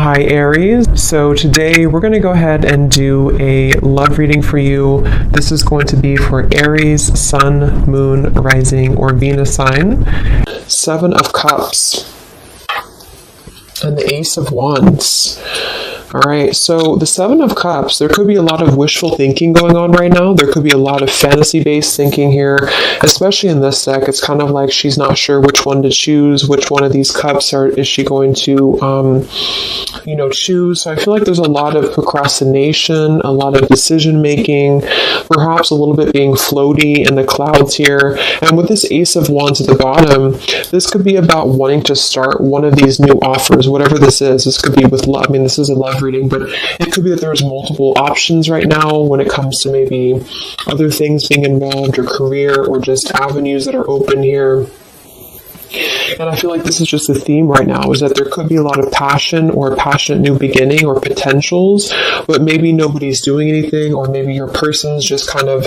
Hi Aries. So today we're going to go ahead and do a love reading for you. This is going to be for Aries, Sun, Moon, Rising, or Venus sign. 7 of Cups and the Ace of Wands. All right, so the 7 of Cups, there could be a lot of wishful thinking going on right now. There could be a lot of fantasy-based thinking here, especially in this deck. It's kind of like she's not sure which one to choose, which one of these cups is she going to, choose. So I feel like there's a lot of procrastination, a lot of decision-making, perhaps a little bit being floaty in the clouds here. And with this Ace of Wands at the bottom, this could be about wanting to start one of these new offers, whatever this is. This could be with love. I mean, this is a love reading, but it could be that there's multiple options right now when it comes to maybe other things being involved or career or just avenues that are open here. And I feel like this is just the theme right now, is that there could be a lot of passion or a passionate new beginning or potentials, but maybe nobody's doing anything, or maybe your person's just kind of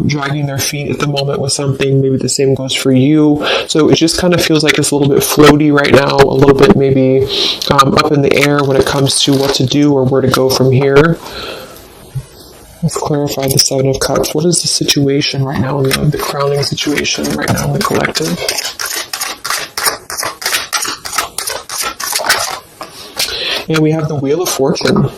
dragging their feet at the moment with something. Maybe the same goes for you. So it just kind of feels like it's a little bit floaty right now, a little bit maybe up in the air when it comes to what to do or where to go from here. Let's clarify the 7 of Cups. What is the situation right now, the crowning situation right now in the collective? And we have the Wheel of Fortune.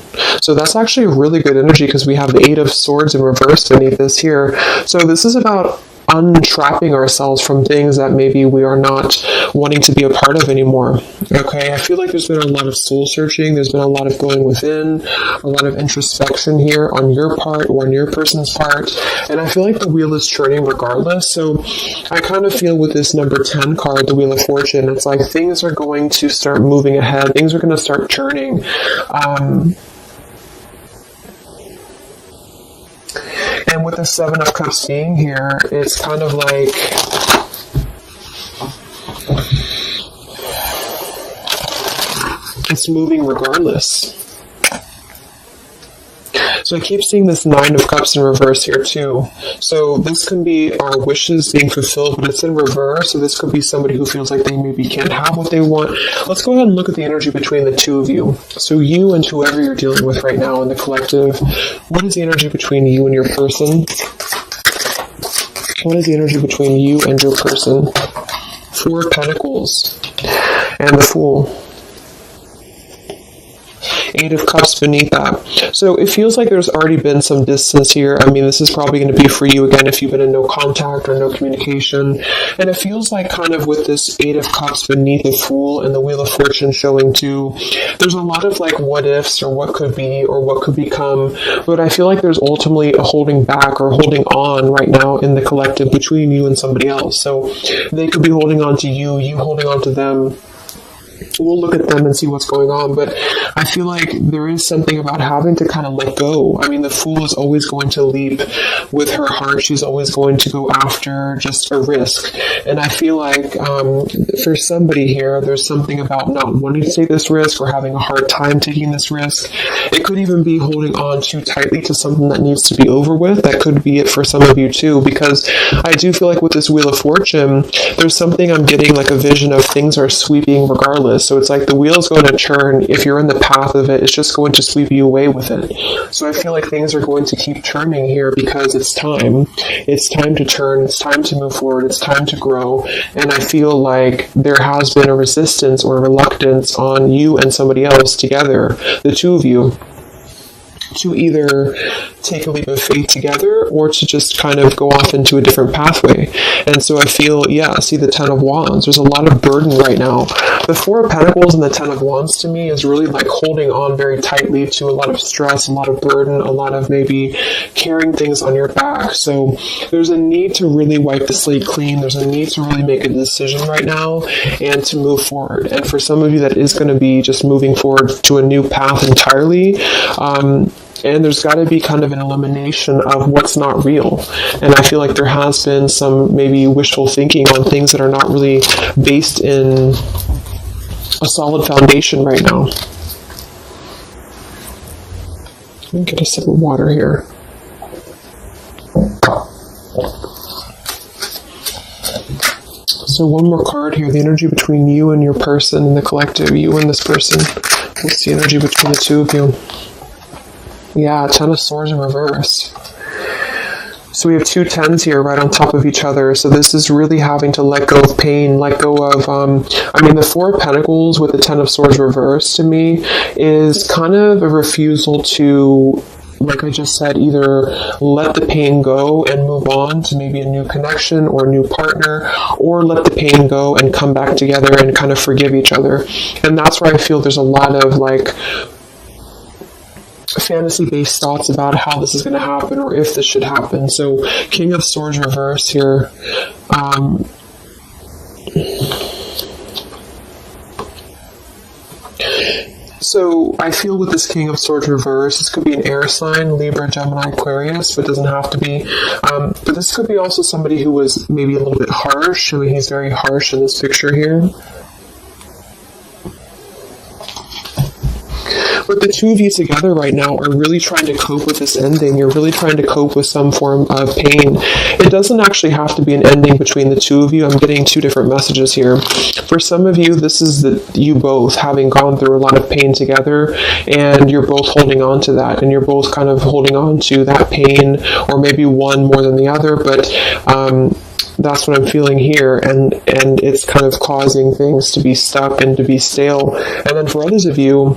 So that's actually a really good energy because we have the 8 of Swords in reverse beneath this here. So this is about untrapping ourselves from things that maybe we are not wanting to be a part of anymore. Okay, I feel like there's been a lot of soul searching. There's been a lot of going within, a lot of introspection here on your part or on your person's part. And I feel like the wheel is turning regardless. So I kind of feel with this number 10 card, the Wheel of Fortune, it's like things are going to start moving ahead. Things are going to start turning. And with the 7 of Cups being here, it's kind of like it's moving regardless. So I keep seeing this 9 of Cups in reverse here too. So this can be our wishes being fulfilled, but it's in reverse. So this could be somebody who feels like they maybe can't have what they want. Let's go ahead and look at the energy between the two of you. So you and whoever you're dealing with right now in the collective, what is the energy between you and your person? What is the energy between you and your person? 4 of Pentacles and the Fool. 8 of Cups beneath that. So it feels like there's already been some distance here. I mean, this is probably going to be for you again if you've been in no contact or no communication. And it feels like kind of with this 8 of Cups beneath the Fool and the Wheel of Fortune showing too, there's a lot of like what ifs or what could be or what could become. But I feel like there's ultimately a holding back or holding on right now in the collective between you and somebody else. So they could be holding on to you, you holding on to them. We'll look at them and see what's going on, but I feel like there is something about having to kind of let go. I mean, the Fool is always going to leap with her heart. She's always going to go after just a risk. And I feel like for somebody here, there's something about not wanting to take this risk or having a hard time taking this risk. It could even be holding on too tightly to something that needs to be over with. That could be it for some of you too, because I do feel like with this Wheel of Fortune, there's something I'm getting like a vision of things are sweeping regardless. So it's like the wheel's going to turn. If you're in the path of it, it's just going to sweep you away with it. So I feel like things are going to keep turning here because it's time. It's time to turn. It's time to move forward. It's time to grow. And I feel like there has been a resistance or a reluctance on you and somebody else together, the two of you, to either take a leap of faith together or to just kind of go off into a different pathway. And so I feel, see the 10 of Wands. There's a lot of burden right now. The 4 of Pentacles and the 10 of Wands to me is really like holding on very tightly to a lot of stress, a lot of burden, a lot of maybe carrying things on your back. So there's a need to really wipe the slate clean. There's a need to really make a decision right now and to move forward. And for some of you, that is going to be just moving forward to a new path entirely. And there's got to be kind of an elimination of what's not real. And I feel like there has been some maybe wishful thinking on things that are not really based in a solid foundation right now. Let me get a sip of water here. So one more card here, the energy between you and your person and the collective, you and this person. What's the energy between the two of you? Yeah, Ten of Swords in reverse. So we have two tens here right on top of each other. So this is really having to let go of pain, let go of, the Four of Pentacles with the Ten of Swords reversed to me is kind of a refusal to, like I just said, either let the pain go and move on to maybe a new connection or a new partner, or let the pain go and come back together and kind of forgive each other. And that's where I feel there's a lot of like fantasy-based thoughts about how this is going to happen or if this should happen. So King of Swords reverse here. So I feel with this King of Swords reverse, this could be an air sign, Libra, Gemini, Aquarius, but it doesn't have to be. But this could be also somebody who was maybe a little bit harsh. I mean, he's very harsh in this picture here. But the two of you together right now are really trying to cope with this ending. You're really trying to cope with some form of pain. It doesn't actually have to be an ending between the two of you. I'm getting two different messages here. For some of you, this is you both having gone through a lot of pain together, and you're both holding on to that, and you're both kind of holding on to that pain, or maybe one more than the other, but that's what I'm feeling here, and it's kind of causing things to be stuck and to be stale. And then for others of you,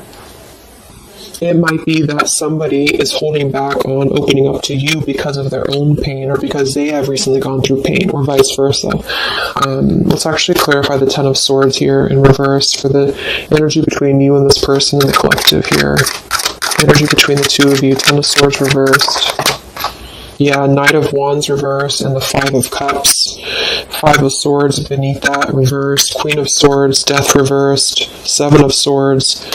it might be that somebody is holding back on opening up to you because of their own pain or because they have recently gone through pain, or vice versa. Let's actually clarify the Ten of Swords here in reverse for the energy between you and this person in the collective here. Energy between the two of you, Ten of Swords reversed. Yeah, Knight of Wands reversed and the Five of Cups. Five of Swords beneath that reversed. Queen of Swords, Death reversed. Seven of Swords.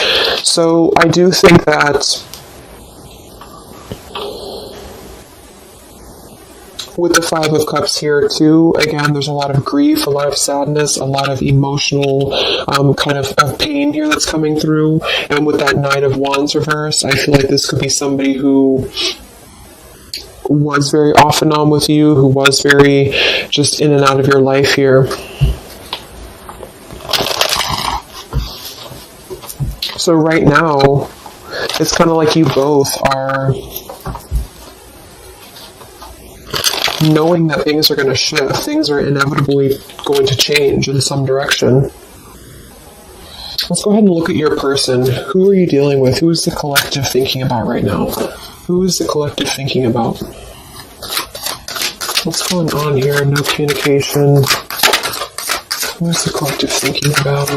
So I do think that with the Five of Cups here too, again, there's a lot of grief, a lot of sadness, a lot of emotional kind of pain here that's coming through. And with that Knight of Wands reversed, I feel like this could be somebody who was very off and on with you, who was very just in and out of your life here. So right now, it's kind of like you both are knowing that things are going to shift, things are inevitably going to change in some direction. Let's go ahead and look at your person. Who are you dealing with? Who is the collective thinking about right now? Who is the collective thinking about? What's going on here? No communication. Who is the collective thinking about?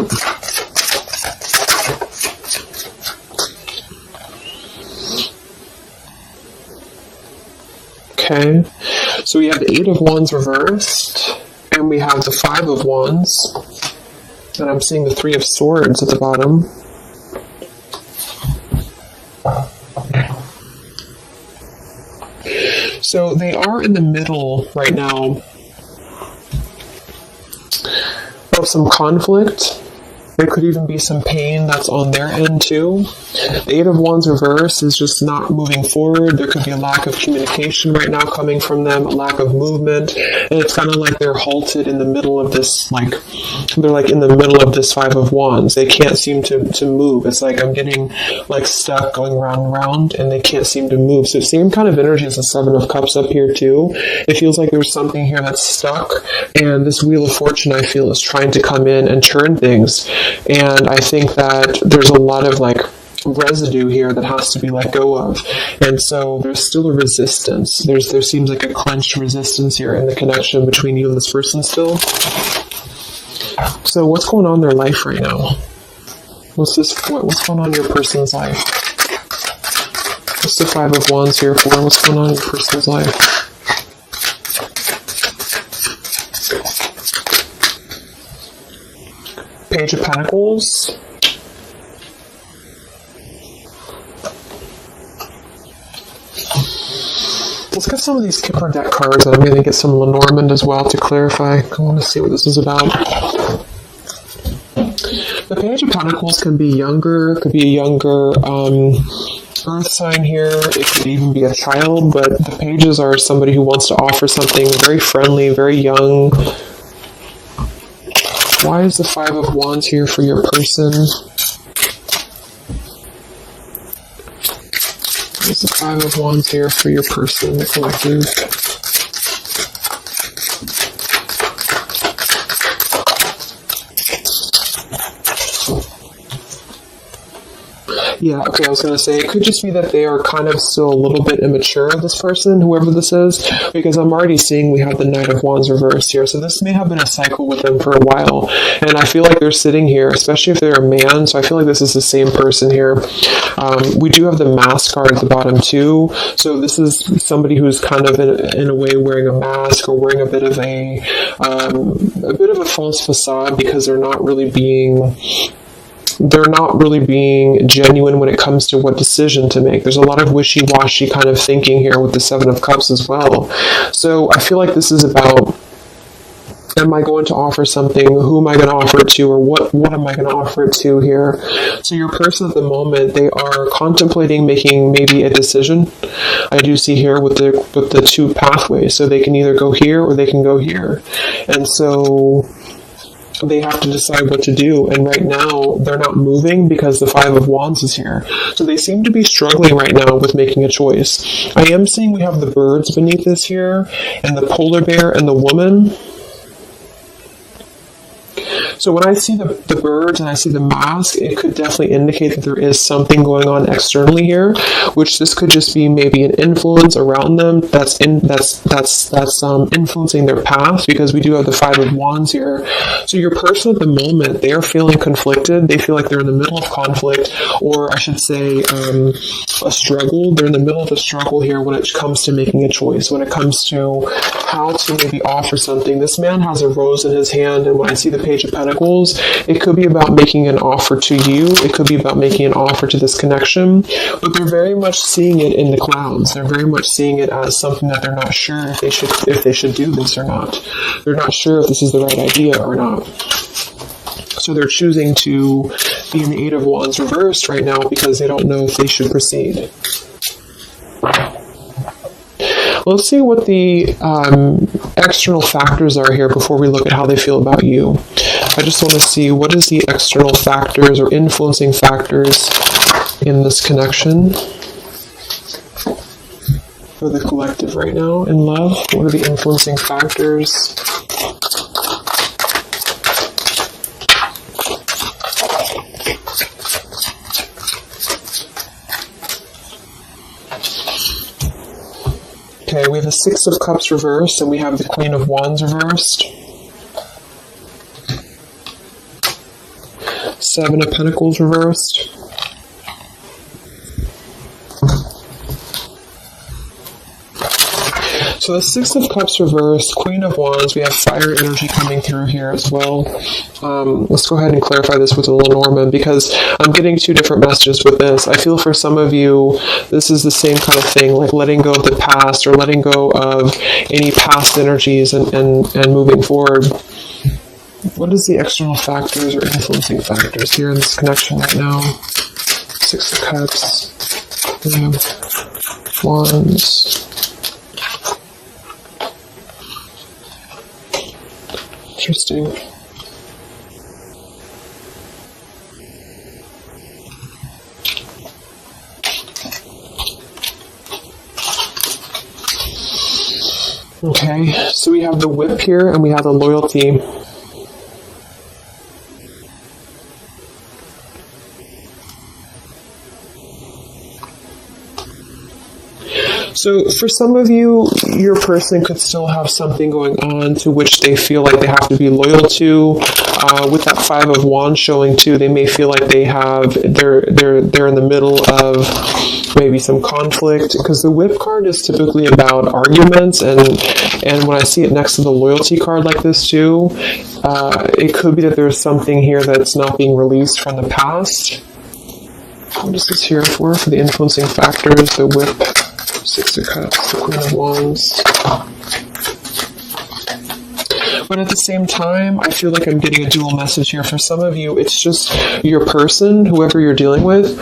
Okay. So we have the Eight of Wands reversed, and we have the Five of Wands, and I'm seeing the Three of Swords at the bottom. So they are in the middle right now of some conflict. There could even be some pain that's on their end too. The Eight of Wands reverse is just not moving forward. There could be a lack of communication right now coming from them, a lack of movement. And it's kind of like they're halted in the middle of this, they're like in the middle of this Five of Wands. They can't seem to move. It's like I'm getting like stuck going round and round, and they can't seem to move. So same kind of energy as the Seven of Cups up here too. It feels like there's something here that's stuck, and this Wheel of Fortune, I feel, is trying to come in and turn things. And I think that there's a lot of residue here that has to be let go of. And so there's still a resistance. There seems like a clenched resistance here in the connection between you and this person still. So what's going on in their life right now? What's going on in your person's life? What's the Five of Wands here for? What's going on in your person's life? Page of Pentacles. Let's get some of these Kipper deck cards, and I'm going to get some Lenormand as well to clarify. I want to see what this is about. The Page of Pentacles can be younger, could be a younger earth sign here. It could even be a child, but the pages are somebody who wants to offer something very friendly, very young. Why is the Five of Wands here for your person? There's the Five of Wands here for your person, the collective. Yeah, okay, I was going to say, it could just be that they are kind of still a little bit immature, this person, whoever this is, because I'm already seeing we have the Knight of Wands reversed here, so this may have been a cycle with them for a while, and I feel like they're sitting here, especially if they're a man, so I feel like this is the same person here. We do have the mask card at the bottom too, so this is somebody who's kind of in a way wearing a mask or wearing a bit of a false facade because they're not really being genuine when it comes to what decision to make. There's a lot of wishy-washy kind of thinking here with the Seven of Cups as well. So I feel like this is about, am I going to offer something? Who am I going to offer it to? Or what am I going to offer it to here? So your person at the moment, they are contemplating making maybe a decision. I do see here with the two pathways. So they can either go here or they can go here. And so they have to decide what to do, and right now they're not moving because the Five of Wands is here. So they seem to be struggling right now with making a choice. I am seeing we have the birds beneath this here, and the polar bear and the woman. So when I see the birds and I see the mask, it could definitely indicate that there is something going on externally here, which this could just be maybe an influence around them that's influencing their path, because we do have the Five of Wands here. So your person at the moment, they are feeling conflicted. They feel like they're in the middle of conflict, or I should say a struggle. They're in the middle of a struggle here when it comes to making a choice, when it comes to how to maybe offer something. This man has a rose in his hand, and when I see the Page of Pentacles, it could be about making an offer to you. It could be about making an offer to this connection, but they're very much seeing it in the clouds. They're very much seeing it as something that they're not sure if they should do this or not. They're not sure if this is the right idea or not. So they're choosing to be in the Eight of Wands reversed right now because they don't know if they should proceed. Let's see what the external factors are here before we look at how they feel about you. I just want to see what is the external factors or influencing factors in this connection for the collective right now in love. What are the influencing factors? Okay, we have the Six of Cups reversed, and we have the Queen of Wands reversed. Seven of Pentacles reversed. So the Six of Cups reversed, Queen of Wands, we have fire energy coming through here as well. Let's go ahead and clarify this with Lenormand, because I'm getting two different messages with this. I feel for some of you, this is the same kind of thing, like letting go of the past or letting go of any past energies and moving forward. What is the external factors or influencing factors here in this connection right now? Six of Cups, Wands. Interesting. Okay, so we have the Whip here and we have the Loyalty. So for some of you, your person could still have something going on to which they feel like they have to be loyal to. With that Five of Wands showing too, they may feel like they're in the middle of maybe some conflict, because the Whip card is typically about arguments, and when I see it next to the Loyalty card like this too, it could be that there's something here that's not being released from the past. What is this here for the influencing factors? The Whip, Six of Cups, the Queen of Wands. But at the same time, I feel like I'm getting a dual message here. For some of you, it's just your person, whoever you're dealing with.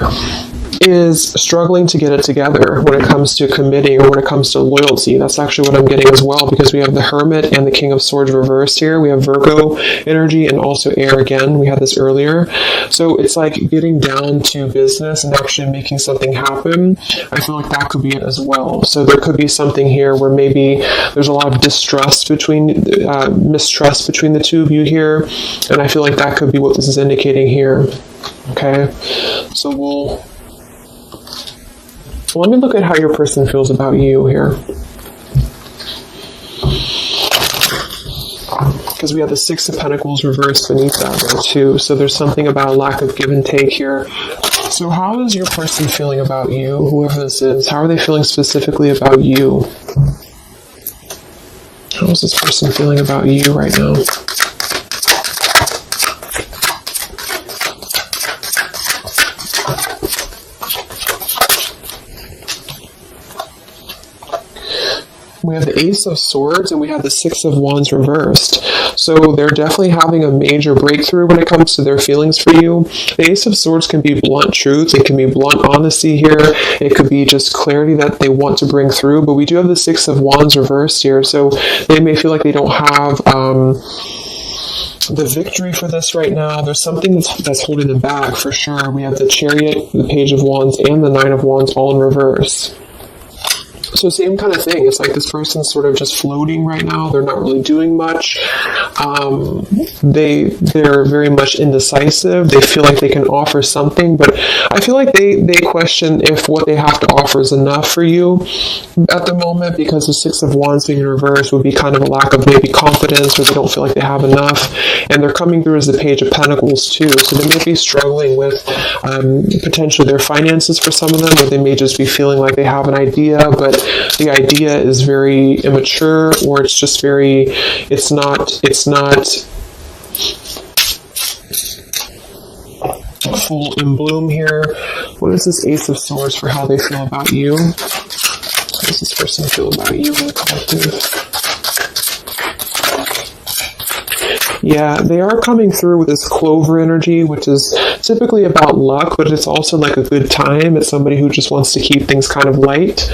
is struggling to get it together when it comes to committing or when it comes to loyalty. That's actually what I'm getting as well, because we have the Hermit and the King of Swords reversed here. We have Virgo energy and also air again. We had this earlier. So it's like getting down to business and actually making something happen. I feel like that could be it as well. So there could be something here where maybe there's a lot of mistrust between the two of you here. And I feel like that could be what this is indicating here. Okay, so let me look at how your person feels about you here. Because we have the Six of Pentacles reversed beneath that there too. So there's something about a lack of give and take here. So how is your person feeling about you, whoever this is? How are they feeling specifically about you? How is this person feeling about you right now? We have the Ace of Swords and we have the Six of Wands reversed. So they're definitely having a major breakthrough when it comes to their feelings for you. The Ace of Swords can be blunt truth. It can be blunt honesty here. It could be just clarity that they want to bring through. But we do have the Six of Wands reversed here. So they may feel like they don't have the victory for this right now. There's something that's holding them back for sure. We have the Chariot, the Page of Wands, and the Nine of Wands all in reverse. So same kind of thing. It's like this person's sort of just floating right now. They're not really doing much. They're very much indecisive. They feel like they can offer something, but I feel like they question if what they have to offer is enough for you at the moment, because the Six of Wands being in reverse would be kind of a lack of maybe confidence, or they don't feel like they have enough. And they're coming through as the Page of Pentacles too. So they may be struggling with potentially their finances for some of them, or they may just be feeling like they have an idea, but the idea is very immature, or it's just very, it's not full in bloom here. What is this Ace of Swords for how they feel about you? How does this person feel about you in the collective? Yeah, they are coming through with this Clover energy, which is typically about luck, but it's also like a good time. It's somebody who just wants to keep things kind of light.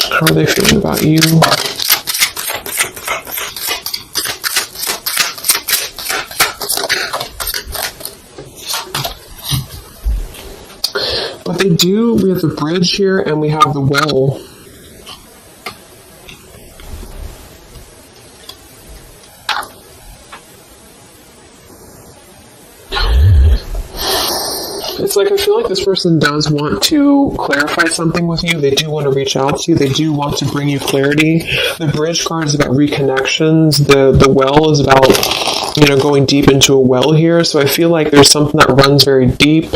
How are they feeling about you? But we have the Bridge here and we have the Well. It's like I feel like this person does want to clarify something with you. They do want to reach out to you. They do want to bring you clarity. The Bridge card is about reconnections. The Well is about, going deep into a well here. So I feel like there's something that runs very deep.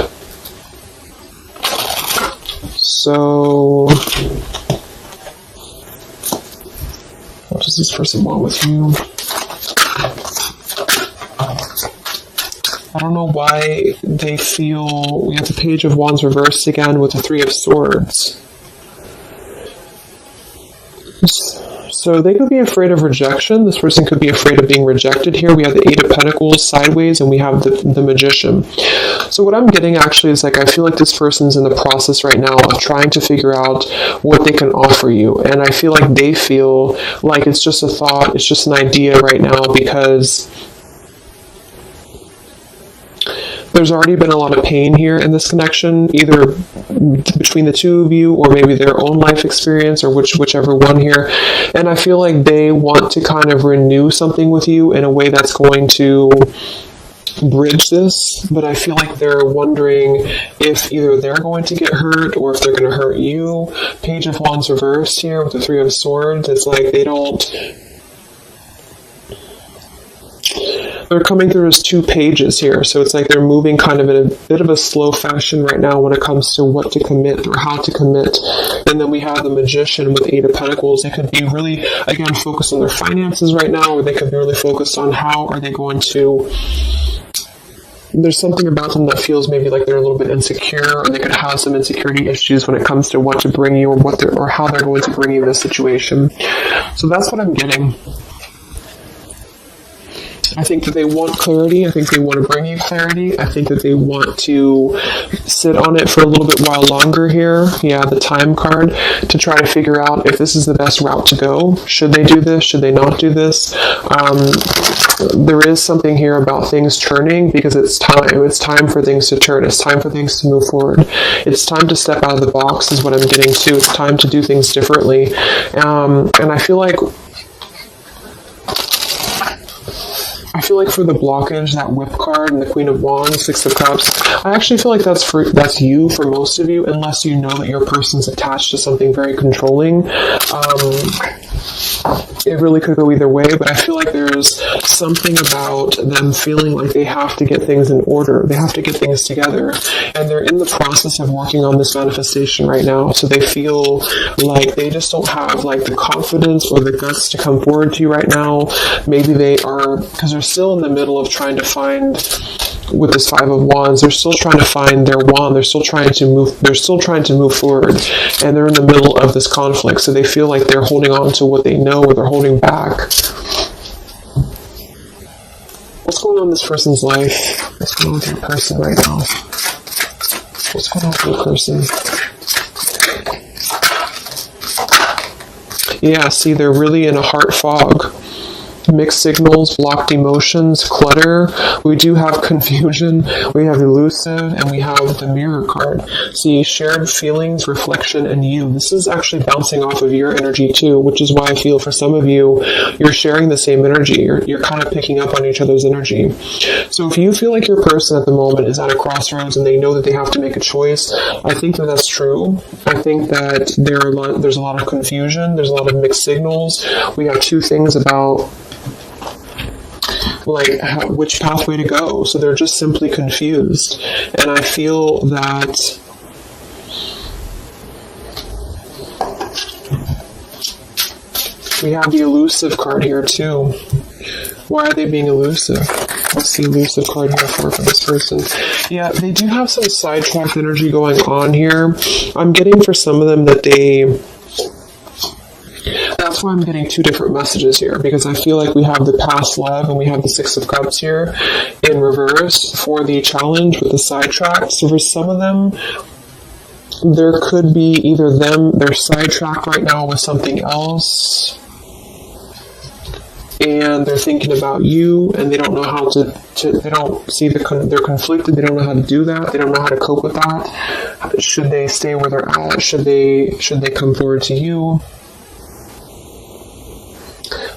So, what does this person want with you? I don't know why they feel... We have the Page of Wands reversed again with the Three of Swords. So they could be afraid of rejection. This person could be afraid of being rejected here. We have the Eight of Pentacles sideways, and we have the Magician. So what I'm getting actually is like I feel like this person's in the process right now of trying to figure out what they can offer you. And I feel like they feel like it's just a thought, it's just an idea right now, because there's already been a lot of pain here in this connection, either between the two of you or maybe their own life experience, or whichever one here. And I feel like they want to kind of renew something with you in a way that's going to bridge this, but I feel like they're wondering if either they're going to get hurt or if they're going to hurt you. Page of Wands reversed here with the Three of Swords. It's like they're coming through as two pages here, so it's like they're moving kind of in a bit of a slow fashion right now when it comes to what to commit or how to commit. And then we have the Magician with Eight of Pentacles. They could be really, again, focused on their finances right now, or they could be really focused on how are they going to there's something about them that feels maybe like they're a little bit insecure, or they could have some insecurity issues when it comes to what to bring you, or how they're going to bring you this situation. So that's what I'm getting. I think that they want clarity. I think they want to bring you clarity. I think that they want to sit on it for a little bit while longer here. Yeah, the time card, to try to figure out if this is the best route to go. Should they do this? Should they not do this? There is something here about things turning, because it's time. It's time for things to turn. It's time for things to move forward. It's time to step out of the box is what I'm getting to. It's time to do things differently. And I feel like for the blockage, that Whip card and the Queen of Wands, Six of Cups, I actually feel like that's you for most of you, unless you know that your person's attached to something very controlling. It really could go either way, but I feel like there's something about them feeling like they have to get things in order. They have to get things together. And they're in the process of working on this manifestation right now. So they feel like they just don't have like the confidence or the guts to come forward to you right now. Maybe they are, because they're still in the middle of trying to find, with this Five of Wands, they're still trying to find their wand. They're still trying to move forward, and they're in the middle of this conflict. So they feel like they're holding on to what they know, or they're holding back. What's going on in this person's life? What's going on with your person right now? What's going on with your person? Yeah, see, they're really in a heart fog. Mixed signals, blocked emotions, clutter. We do have confusion, we have elusive, and we have the Mirror card. See, shared feelings, reflection, and you. This is actually bouncing off of your energy too, which is why I feel for some of you, you're sharing the same energy. You're kind of picking up on each other's energy. So if you feel like your person at the moment is at a crossroads and they know that they have to make a choice, I think that that's true. I think that there's a lot of confusion, there's a lot of mixed signals. We have two things about which pathway to go. So they're just simply confused. And I feel that we have the elusive card here too. Why are they being elusive? What's the elusive card here for this person? Yeah, they do have some sidetracked energy going on here. I'm getting for some of them that that's why I'm getting two different messages here, because I feel like we have the past love and we have the Six of Cups here in reverse for the challenge with the sidetrack. So for some of them, there could be either they're sidetracked right now with something else, and they're thinking about you, and they don't know how they don't see they're conflicted, they don't know how to do that, they don't know how to cope with that. Should they stay where they're at? Should they come forward to you?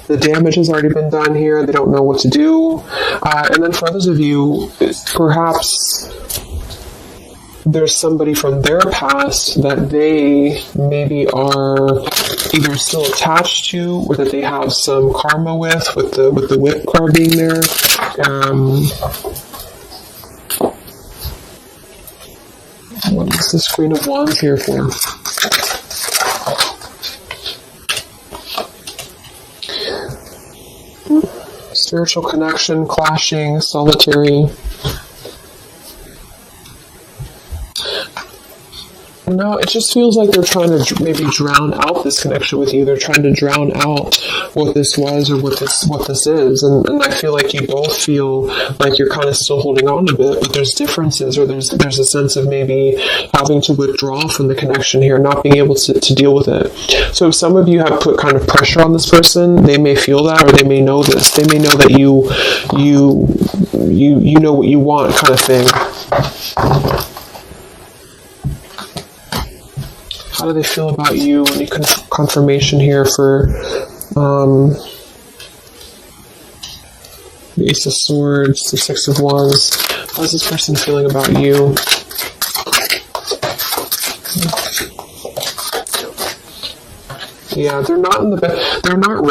The damage has already been done here. They don't know what to do. And then for others of you, perhaps there's somebody from their past that they maybe are either still attached to, or that they have some karma with the Whip card being there. What is this Queen of Wands here for? Spiritual connection, clashing, solitary. No, it just feels like they're trying to maybe drown out this connection with you. They're trying to drown out what this was or what this is. And I feel like you both feel like you're kind of still holding on a bit, but there's differences, or there's a sense of maybe having to withdraw from the connection here, not being able to deal with it. So if some of you have put kind of pressure on this person, they may feel that, or they may know this. They may know that you know what you want, kind of thing. How do they feel about you? Any confirmation here for the Ace of Swords, the Six of Wands? How's this person feeling about you? Yeah, they're not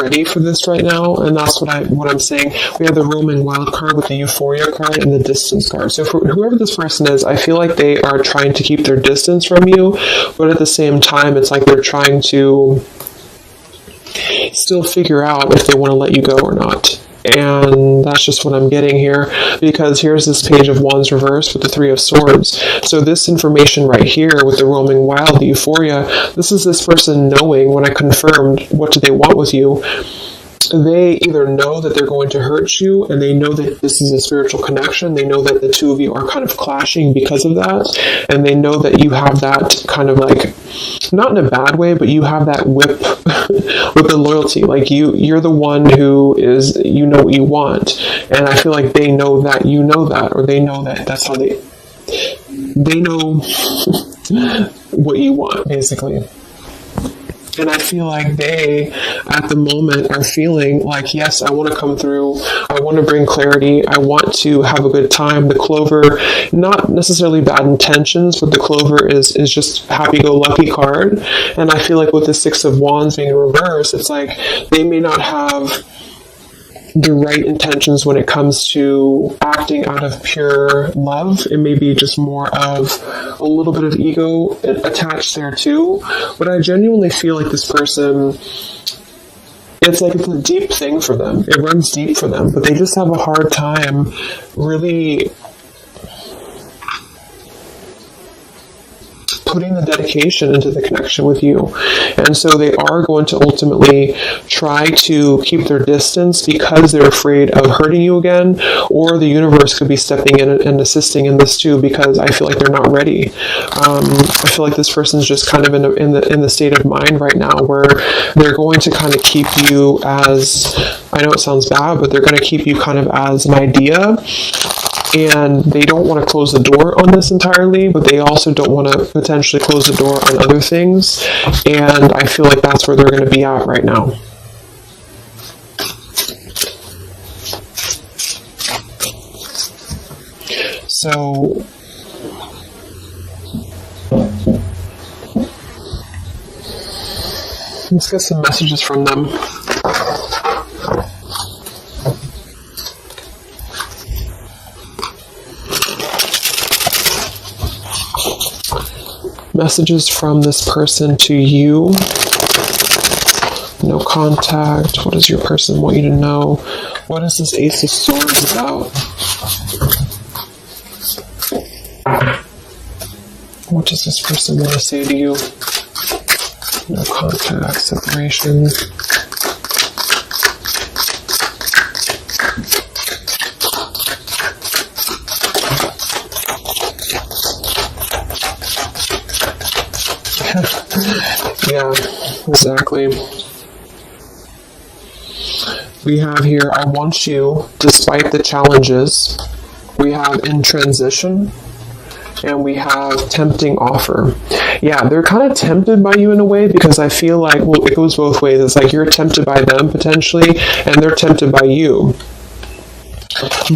ready for this right now, and that's what I'm saying. We have the Roman wild card with the Euphoria card and the distance card. So for whoever this person is, I feel like they are trying to keep their distance from you, but at the same time, it's like they're trying to still figure out if they want to let you go or not. And that's just what I'm getting here, because here's this Page of Wands reversed with the Three of Swords. So this information right here with the roaming wild, the euphoria, this is this person knowing, when I confirmed what do they want with you, they either know that they're going to hurt you, and they know that this is a spiritual connection. They know that the two of you are kind of clashing because of that, and they know that you have that kind of like, not in a bad way, but you have that whip with the loyalty. Like you're the one who is, you know what you want, and I feel like they know that you know that, or they know that that's how they know what you want, basically. And I feel like they, at the moment, are feeling like, yes, I want to come through. I want to bring clarity. I want to have a good time. The Clover, not necessarily bad intentions, but the Clover is just happy-go-lucky card. And I feel like with the Six of Wands being reversed, it's like they may not have the right intentions when it comes to acting out of pure love. It may be just more of a little bit of ego attached there too. But I genuinely feel like this person, it's like it's a deep thing for them. It runs deep for them, but they just have a hard time really putting the dedication into the connection with you. And so they are going to ultimately try to keep their distance because they're afraid of hurting you again, or the universe could be stepping in and assisting in this too, because I feel like they're not ready. I feel like this person's just kind of in the state of mind right now where they're going to kind of keep you as, I know it sounds bad, but they're going to keep you kind of as an idea. And they don't want to close the door on this entirely, but they also don't want to potentially close the door on other things. And I feel like that's where they're going to be at right now. So let's get some messages from them. Messages from this person to you. No contact. What does your person want you to know? What is this Ace of Swords about? What does this person want to say to you? No contact, separation. Yeah, exactly. We have here, I want you, despite the challenges. We have in transition. And we have tempting offer. Yeah, they're kind of tempted by you in a way, because I feel like, well, it goes both ways. It's like you're tempted by them potentially, and they're tempted by you.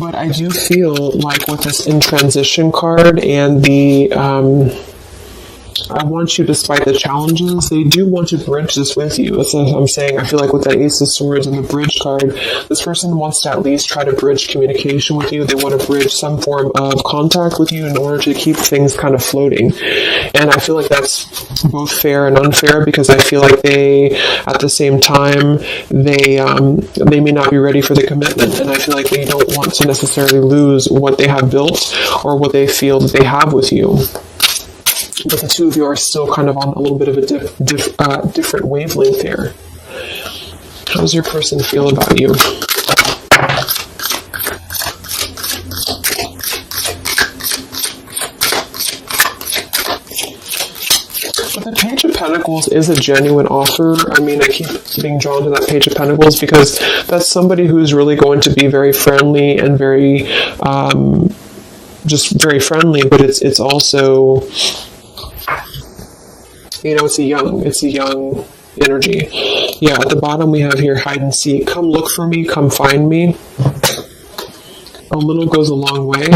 But I do feel like with this in transition card and the I want you despite the challenges, they do want to bridge this with you. That's what I'm saying. I feel like with that Ace of Swords and the bridge card, this person wants to at least try to bridge communication with you. They want to bridge some form of contact with you in order to keep things kind of floating. And I feel like that's both fair and unfair, because I feel like they, at the same time, they may not be ready for the commitment. And I feel like they don't want to necessarily lose what they have built or what they feel that they have with you. But the two of you are still kind of on a little bit of a different wavelength here. How does your person feel about you? But the Page of Pentacles is a genuine offer. I mean, I keep being drawn to that Page of Pentacles because that's somebody who's really going to be very friendly and very, just very friendly, but it's also, you know, it's a young energy. Yeah, at the bottom we have here hide and seek. Come look for me, come find me. A little goes a long way.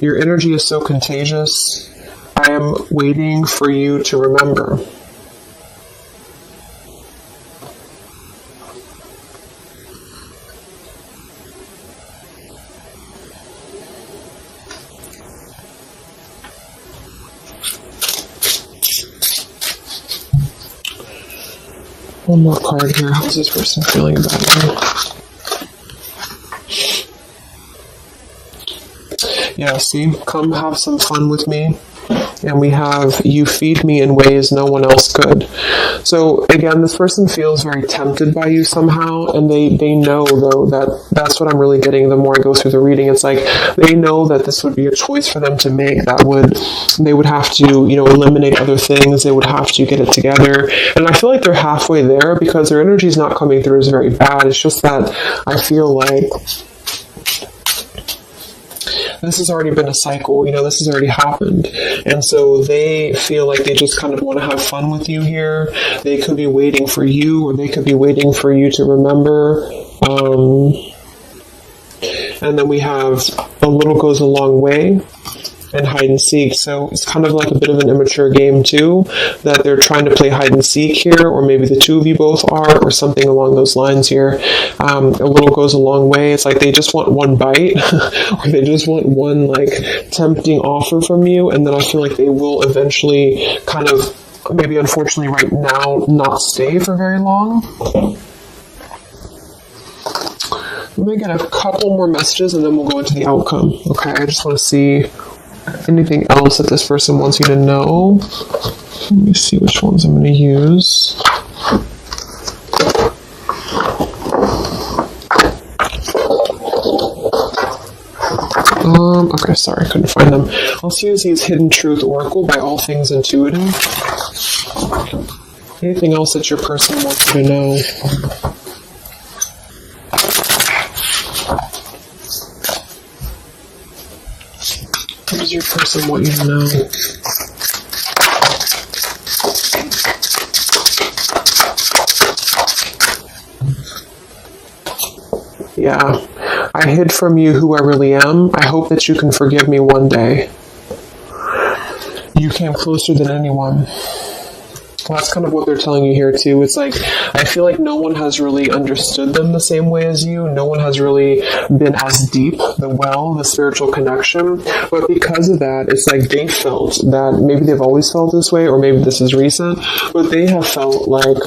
Your energy is so contagious. I am waiting for you to remember. One more card here. How's this person feeling about you? Yeah, see, come have some fun with me. And we have, you feed me in ways no one else could. So again, this person feels very tempted by you somehow, and they know, though, that that's what I'm really getting the more I go through the reading. It's like they know that this would be a choice for them to make. They would have to, eliminate other things. They would have to get it together. And I feel like they're halfway there because their energy is not coming through as very bad. It's just that I feel like this has already been a cycle, this has already happened. And so they feel like they just kind of want to have fun with you here. They could be waiting for you, or they could be waiting for you to remember. And then we have a little goes a long way, and hide and seek. So it's kind of like a bit of an immature game too, that they're trying to play hide and seek here, or maybe the two of you both are, or something along those lines here. A little goes a long way. It's like they just want one bite, or they just want one tempting offer from you, and then I feel like they will eventually kind of, maybe unfortunately right now, not stay for very long. Let me get a couple more messages and then we'll go into the outcome. Okay, I just want to see anything else that this person wants you to know. Let me see which ones I'm going to use. Okay, sorry, I couldn't find them. Let's use these Hidden Truth Oracle by All Things Intuitive. Anything else that your person wants you to know? What does your person want you to know? Yeah. I hid from you who I really am. I hope that you can forgive me one day. You came closer than anyone. Well, that's kind of what they're telling you here too. It's like, I feel like no one has really understood them the same way as you. No one has really been as deep, the spiritual connection. But because of that, it's like they felt that maybe they've always felt this way, or maybe this is recent, but they have felt like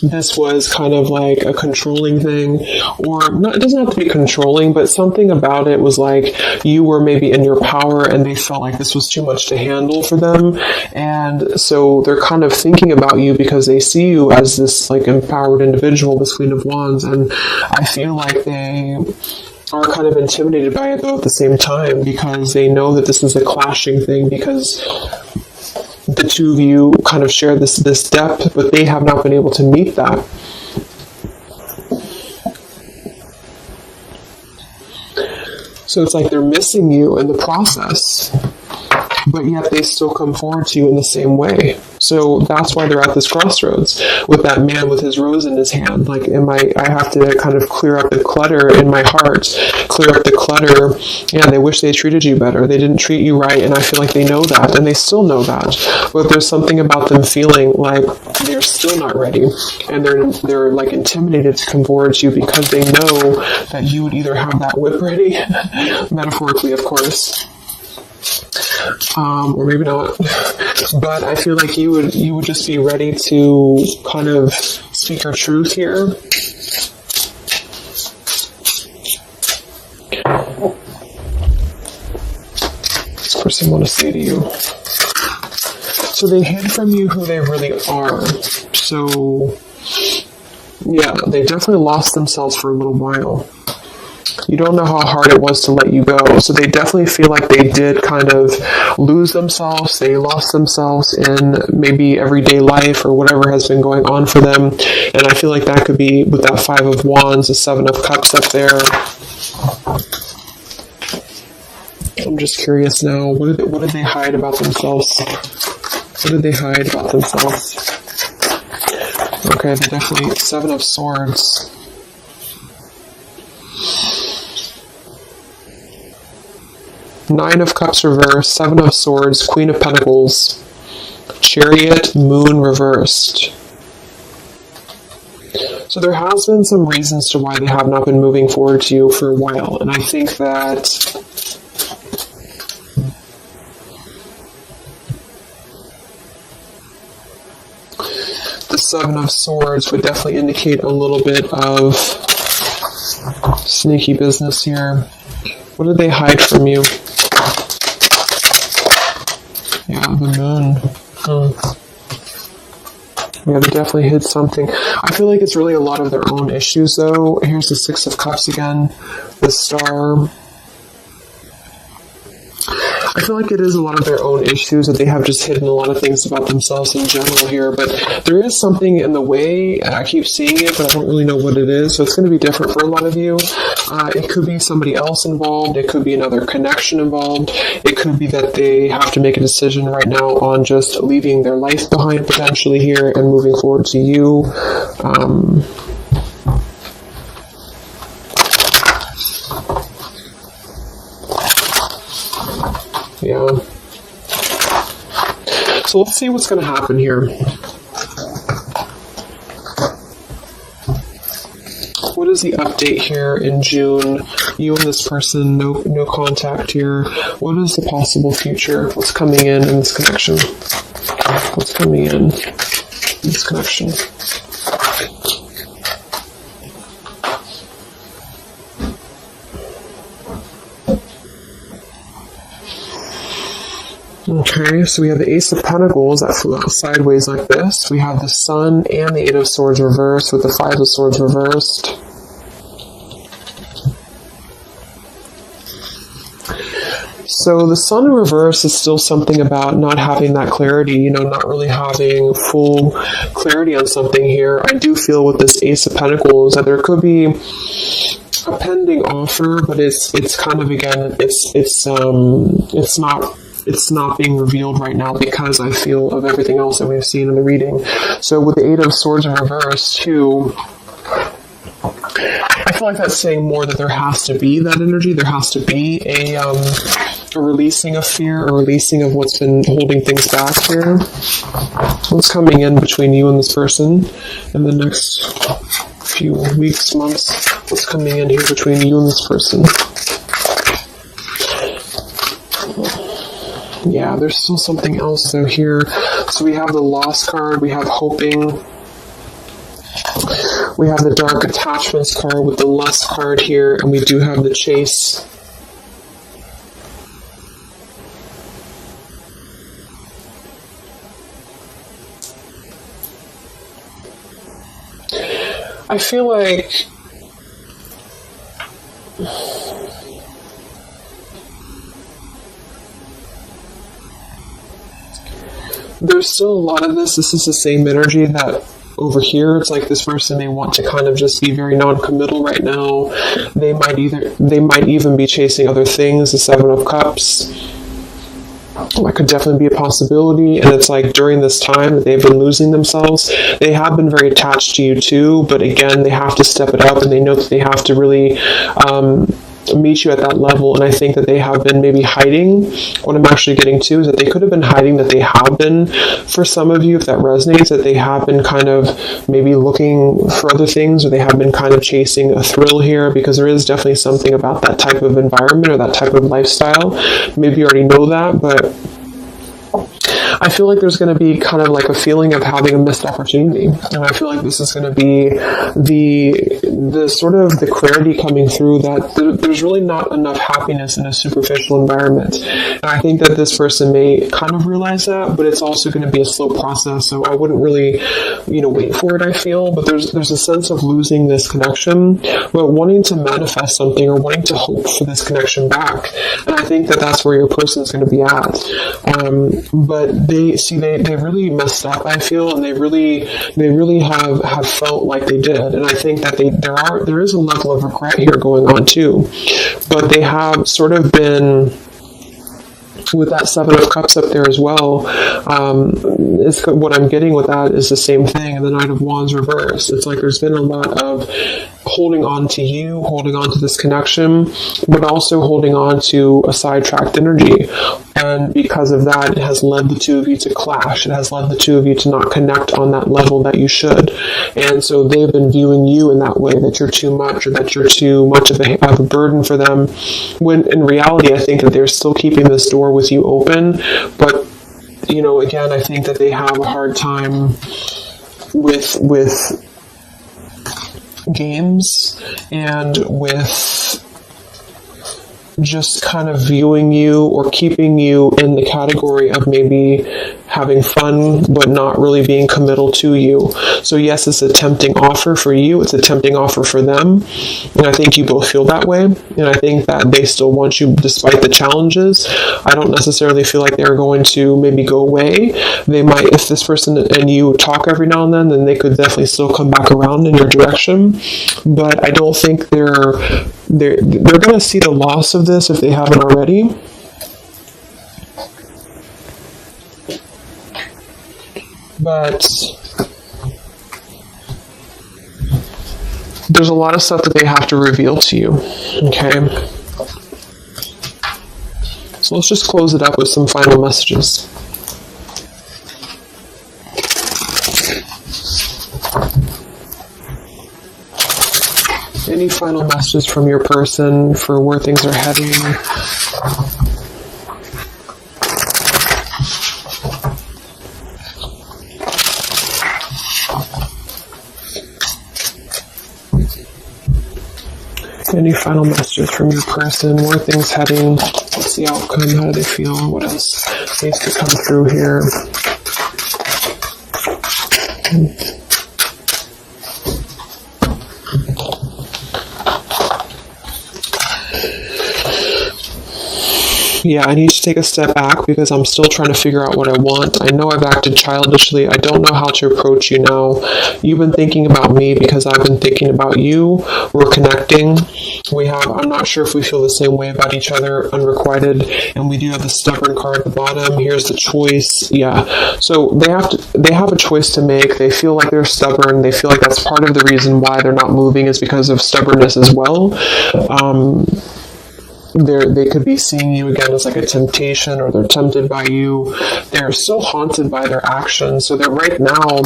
this was kind of like a controlling thing, or not, it doesn't have to be controlling, but something about it was like you were maybe in your power and they felt like this was too much to handle for them. And so they're kind of thinking about you because they see you as this like empowered individual, this Queen of Wands. And I feel like they are kind of intimidated by it though at the same time, because they know that this is a clashing thing, because the two of you kind of share this depth, but they have not been able to meet that. So it's like they're missing you in the process, but yet they still come forward to you in the same way. So that's why they're at this crossroads with that man with his rose in his hand. Like, I have to kind of clear up the clutter in my heart, clear up the clutter. Yeah, they wish they treated you better. They didn't treat you right, and I feel like they know that, and they still know that. But there's something about them feeling like they're still not ready, and they're like intimidated to come forward to you because they know that you would either have that whip ready, metaphorically, of course, or maybe not. But I feel like you would just be ready to kind of speak your truth here. This person want to say to you. So they hid from you who they really are. So yeah, they definitely lost themselves for a little while. You don't know how hard it was to let you go. So they definitely feel like they did kind of lose themselves. They lost themselves in maybe everyday life or whatever has been going on for them. And I feel like that could be with that Five of Wands, the Seven of Cups up there. I'm just curious now. What did they hide about themselves? What did they hide about themselves? Okay, they definitely Seven of Swords. Nine of Cups reversed, Seven of Swords, Queen of Pentacles, Chariot, Moon reversed. So there has been some reasons to why they have not been moving forward to you for a while, and I think that the Seven of Swords would definitely indicate a little bit of sneaky business here. What did they hide from you? Yeah, the moon. Yeah, they definitely hid something. I feel like it's really a lot of their own issues, though. Here's the Six of Cups again, the Star. I feel like it is a lot of their own issues that they have just hidden a lot of things about themselves in general here, but there is something in the way, I keep seeing it, but I don't really know what it is, so it's going to be different for a lot of you. It could be somebody else involved, it could be another connection involved, it could be that they have to make a decision right now on just leaving their life behind potentially here and moving forward to you. Yeah. So let's see what's going to happen here. What is the update here in June? You and this person, no contact here. What is the possible future? What's coming in this connection? What's coming in this connection? Okay, so we have the Ace of Pentacles that flew out sideways like this. We have the Sun and the Eight of Swords reversed with the Five of Swords reversed. So the Sun in reverse is still something about not having that clarity, not really having full clarity on something here. I do feel with this Ace of Pentacles that there could be a pending offer, but it's kind of, again, it's not being revealed right now because I feel of everything else that we've seen in the reading. So with the Eight of Swords in reverse too, I feel like that's saying more that there has to be that energy. There has to be a releasing of fear, a releasing of what's been holding things back here. What's coming in between you and this person in the next few weeks, months? What's coming in here between you and this person? Yeah, there's still something else though here. So we have the Lost card, we have Hoping, we have the Dark Attachments card with the Lust card here, and we do have the Chase. I feel like there's still a lot of this. This is the same energy that over here, it's like this person may want to kind of just be very non-committal right now. They might even be chasing other things. The Seven of Cups, that could definitely be a possibility. And it's like during this time that they've been losing themselves, they have been very attached to you too, but again, they have to step it up, and they know that they have to really meet you at that level. And I think that they have been maybe hiding. What I'm actually getting to is that they could have been hiding, that they have been, for some of you, if that resonates, that they have been kind of maybe looking for other things, or they have been kind of chasing a thrill here, because there is definitely something about that type of environment or that type of lifestyle. Maybe you already know that, but I feel like there's going to be kind of like a feeling of having a missed opportunity. And I feel like this is going to be the sort of the clarity coming through that there's really not enough happiness in a superficial environment. And I think that this person may kind of realize that, but it's also going to be a slow process. So I wouldn't really, wait for it, I feel. But there's a sense of losing this connection, but wanting to manifest something or wanting to hope for this connection back. And I think that that's where your person is going to be at. But they really messed up, I feel, and they really have felt like they did. And I think that there is a level of regret here going on too. But they have sort of been, with that Seven of Cups up there as well, what I'm getting with that is the same thing, and the Knight of Wands reversed. It's like there's been a lot of holding on to you, holding on to this connection, but also holding on to a sidetracked energy. And because of that, it has led the two of you to clash. It has led the two of you to not connect on that level that you should. And so they've been viewing you in that way, that you're too much, or that you're too much of a burden for them. When in reality, I think that they're still keeping this door with you open. But, again, I think that they have a hard time with games and with just kind of viewing you or keeping you in the category of maybe having fun but not really being committal to you. So yes, it's a tempting offer for you, it's a tempting offer for them, and I think you both feel that way, and I think that they still want you despite the challenges. I don't necessarily feel like they're going to maybe go away. They might, if this person and you talk every now and then they could definitely still come back around in your direction, but I don't think they're going to see the loss of this if they haven't already. But there's a lot of stuff that they have to reveal to you, okay? So let's just close it up with some final messages. Any final messages from your person for where things are heading? Any final messages from your person? Where are things heading? What's the outcome? How do they feel? What else needs to come through here? Yeah, I need to take a step back because I'm still trying to figure out what I want. I know I've acted childishly. I don't know how to approach you now. You've been thinking about me because I've been thinking about you. We're connecting. I'm not sure if we feel the same way about each other, unrequited, and we do have the stubborn card at the bottom. Here's the choice. Yeah. So they have a choice to make. They feel like they're stubborn. They feel like that's part of the reason why they're not moving is because of stubbornness as well. They could be seeing you again as like a temptation, or they're tempted by you. They're so haunted by their actions. So that right now,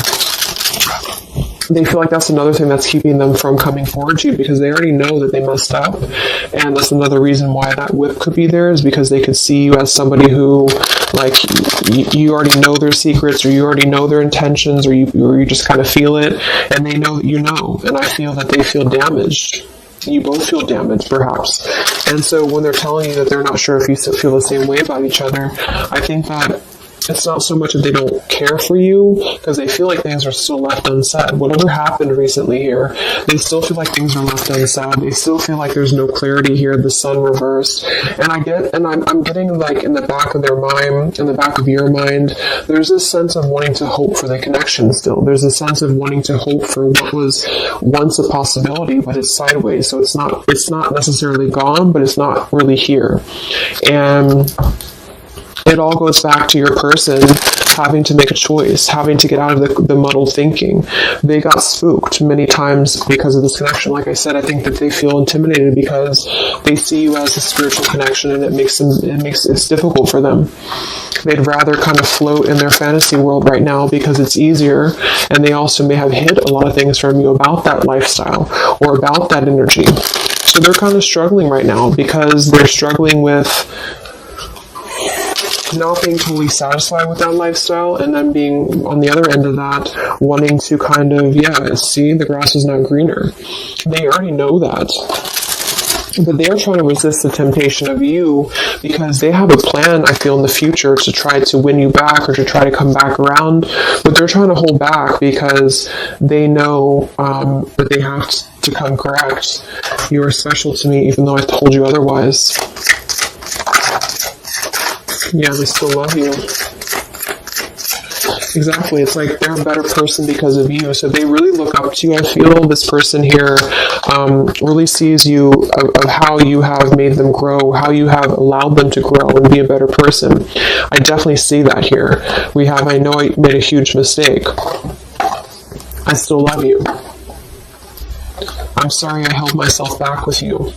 they feel like that's another thing that's keeping them from coming forward to you because they already know that they messed up. And that's another reason why that whip could be there is because they could see you as somebody who, like, you already know their secrets, or you already know their intentions, or you just kind of feel it, and they know that you know. And I feel that they feel damaged. You both feel damaged, perhaps. And so when they're telling you that they're not sure if you feel the same way about each other, I think that it's not so much that they don't care for you, because they feel like things are still left unsaid. Whatever happened recently here, they still feel like things are left unsaid. They still feel like there's no clarity here, the sun reversed. And I'm getting like in the back of their mind, in the back of your mind, there's this sense of wanting to hope for the connection still. There's a sense of wanting to hope for what was once a possibility, but it's sideways. So it's not necessarily gone, but it's not really here. And it all goes back to your person having to make a choice, having to get out of the muddled thinking. They got spooked many times because of this connection. Like I said, I think that they feel intimidated because they see you as a spiritual connection, and it's difficult for them. They'd rather kind of float in their fantasy world right now because it's easier, and they also may have hid a lot of things from you about that lifestyle or about that energy. So they're kind of struggling right now because they're struggling with not being totally satisfied with that lifestyle, and then being on the other end of that, wanting to kind of, see the grass is not greener. They already know that. But they're trying to resist the temptation of you because they have a plan, I feel, in the future to try to win you back or to try to come back around. But they're trying to hold back because they know that they have to come correct. You are special to me even though I told you otherwise. Yeah, they still love you. Exactly. It's like they're a better person because of you. So they really look up to you. I feel this person here really sees you of how you have made them grow, how you have allowed them to grow and be a better person. I definitely see that here. I know I made a huge mistake. I still love you. I'm sorry I held myself back with you.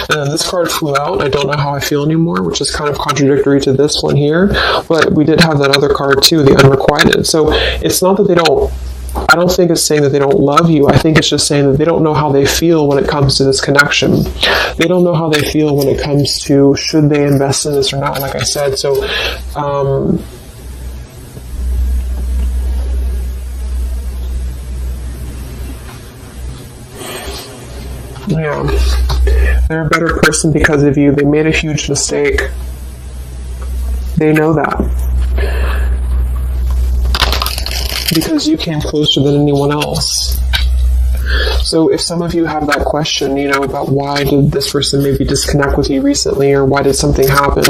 And then this card flew out. I don't know how I feel anymore, which is kind of contradictory to this one here. But we did have that other card too, the unrequited. So it's not that I don't think it's saying that they don't love you. I think it's just saying that they don't know how they feel when it comes to this connection. They don't know how they feel when it comes to should they invest in this or not, like I said. So, yeah. They're a better person because of you. They made a huge mistake. They know that. Because you came closer than anyone else. So if some of you have that question, about why did this person maybe disconnect with you recently, or why did something happen,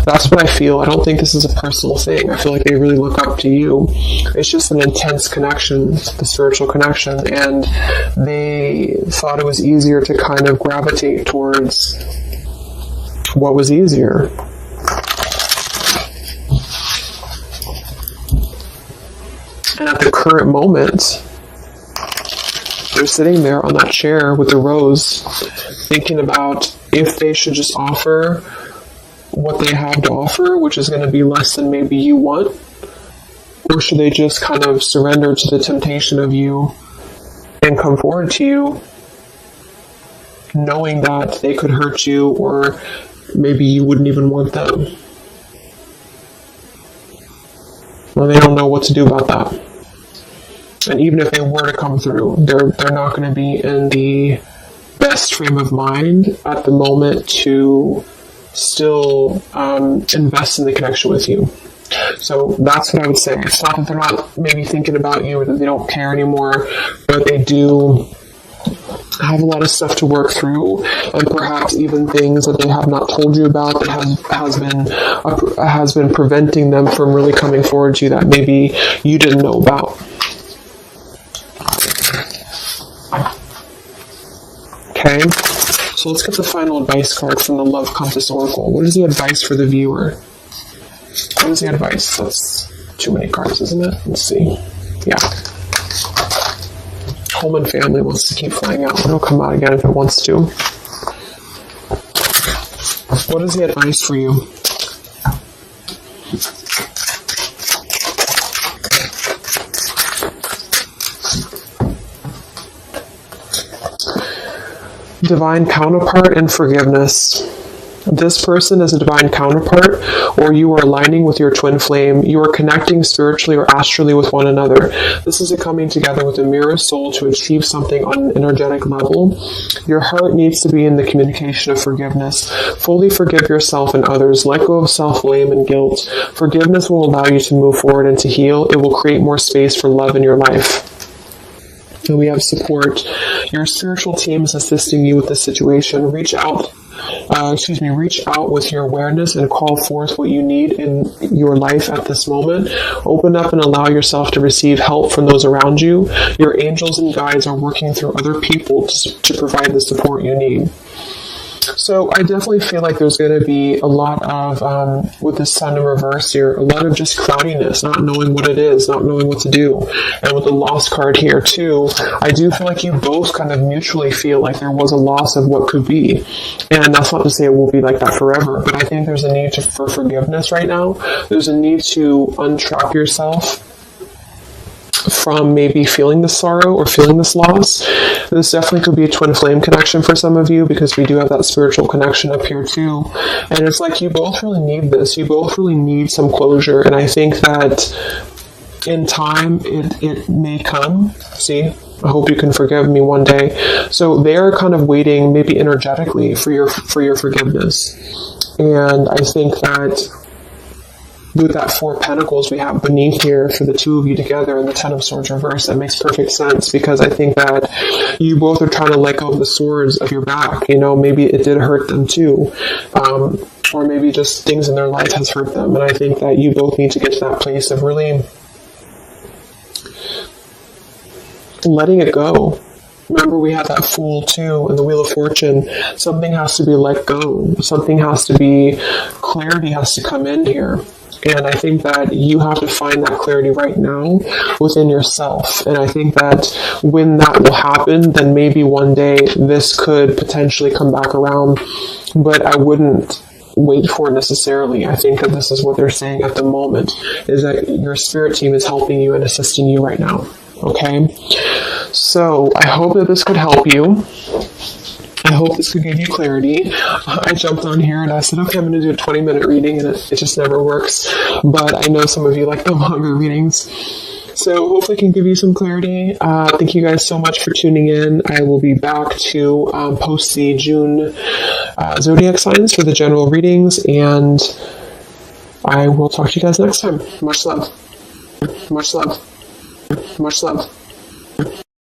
that's what I feel. I don't think this is a personal thing. I feel like they really look up to you. It's just an intense connection, the spiritual connection, and they thought it was easier to kind of gravitate towards what was easier. And at the current moment, they're sitting there on that chair with the rose, thinking about if they should just offer what they have to offer, which is going to be less than maybe you want, or should they just kind of surrender to the temptation of you and come forward to you, knowing that they could hurt you, or maybe you wouldn't even want them. Well, they don't know what to do about that. And even if they were to come through, they're not going to be in the best frame of mind at the moment to still invest in the connection with you. So that's what I would say. It's not that they're not maybe thinking about you or that they don't care anymore, but they do have a lot of stuff to work through, and perhaps even things that they have not told you about that has been preventing them from really coming forward to you that maybe you didn't know about. Okay, so let's get the final advice card from the Love Compass Oracle. What is the advice for the viewer? What is the advice? That's too many cards, isn't it? Let's see. Yeah. Home and family wants to keep flying out. It'll come out again if it wants to. What is the advice for you? Divine counterpart and forgiveness. This person is a divine counterpart, or you are aligning with your twin flame. You are connecting spiritually or astrally with one another. This is a coming together with a mirror soul to achieve something on an energetic level. Your heart needs to be in the communication of forgiveness. Fully forgive yourself and others. Let go of self-blame and guilt. Forgiveness will allow you to move forward and to heal. It will create more space for love in your life. And we have support. Your spiritual team is assisting you with this situation. Reach out with your awareness and call forth what you need in your life at this moment. Open up and allow yourself to receive help from those around you. Your angels and guides are working through other people to provide the support you need. So I definitely feel like there's going to be a lot of, with the sun in reverse here, a lot of just cloudiness, not knowing what it is, not knowing what to do. And with the lost card here too, I do feel like you both kind of mutually feel like there was a loss of what could be. And that's not to say it will be like that forever, but I think there's a need for forgiveness right now. There's a need to untrap yourself from maybe feeling this sorrow or feeling this loss. This definitely could be a twin flame connection for some of you, because we do have that spiritual connection up here too. And it's like you both really need this. You both really need some closure. And I think that in time, it may come. See? I hope you can forgive me one day. So they're kind of waiting, maybe energetically, for your forgiveness. And I think that with that Four of Pentacles we have beneath here for the two of you together and the Ten of Swords reversed, that makes perfect sense, because I think that you both are trying to let go of the swords of your back. Maybe it did hurt them too. Or maybe just things in their life has hurt them. And I think that you both need to get to that place of really letting it go. Remember, we had that Fool too in the Wheel of Fortune. Something has to be let go. Something has to be, clarity has to come in here. And I think that you have to find that clarity right now within yourself. And I think that when that will happen, then maybe one day this could potentially come back around. But I wouldn't wait for it necessarily. I think that this is what they're saying at the moment, is that your spirit team is helping you and assisting you right now. Okay? So I hope that this could help you. I hope this could give you clarity. I jumped on here and I said, okay, I'm going to do a 20-minute reading, and it just never works. But I know some of you like the longer readings. So hopefully I can give you some clarity. Thank you guys so much for tuning in. I will be back to post the June zodiac signs for the general readings, and I will talk to you guys next time. Much love. Much love. Much love.